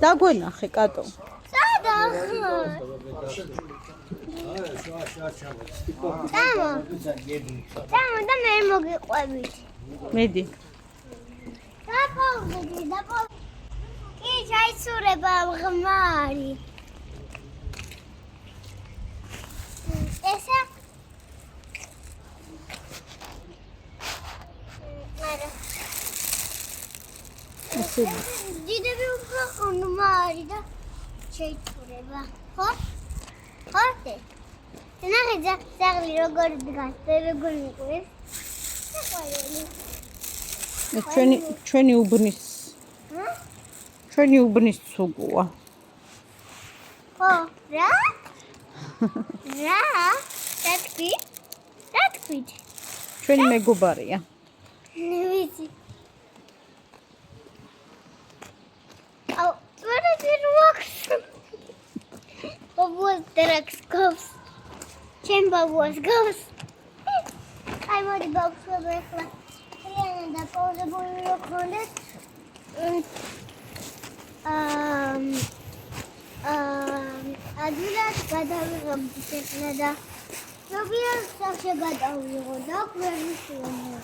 დაგვენახე კატო. სადა? და მე მოგიყვებით. მედი. დაპოვდი. კი, ჩაიცურება ღმარი. ესა? არა. ესე დიდები უფრო ღმარი და ჩაიცურება. ხო? ხოთე. ნახე ძაღლი როგორ დგას, როგორ მიყვეს. ჩვენი უბნის. ჩვენი უბნის ცუგუა. ხო, რა? რა? დათქვი? ჩვენი მეგობარია. ვიცი. აუ, ვერა ძირვაქს. ბაბუას ტრაქს გავს. ჩემ ბაბუას გავს. აი მოდი ბაბუს ახლა. ძალიან დაპაუზებული რო ქონდეს. ადვილად გადავიღებდი ახლა და ზოგიერთ სახში გადავიღო და ვერ მისვენო.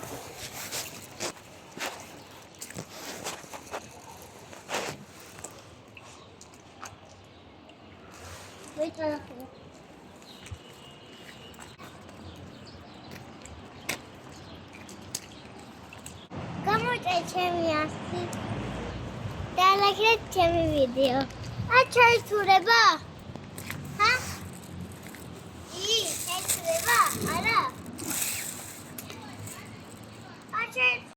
გამოიწე ჩემი ასი და ლაიქეთ ჩემი ვიდეო. ჩაიცურება.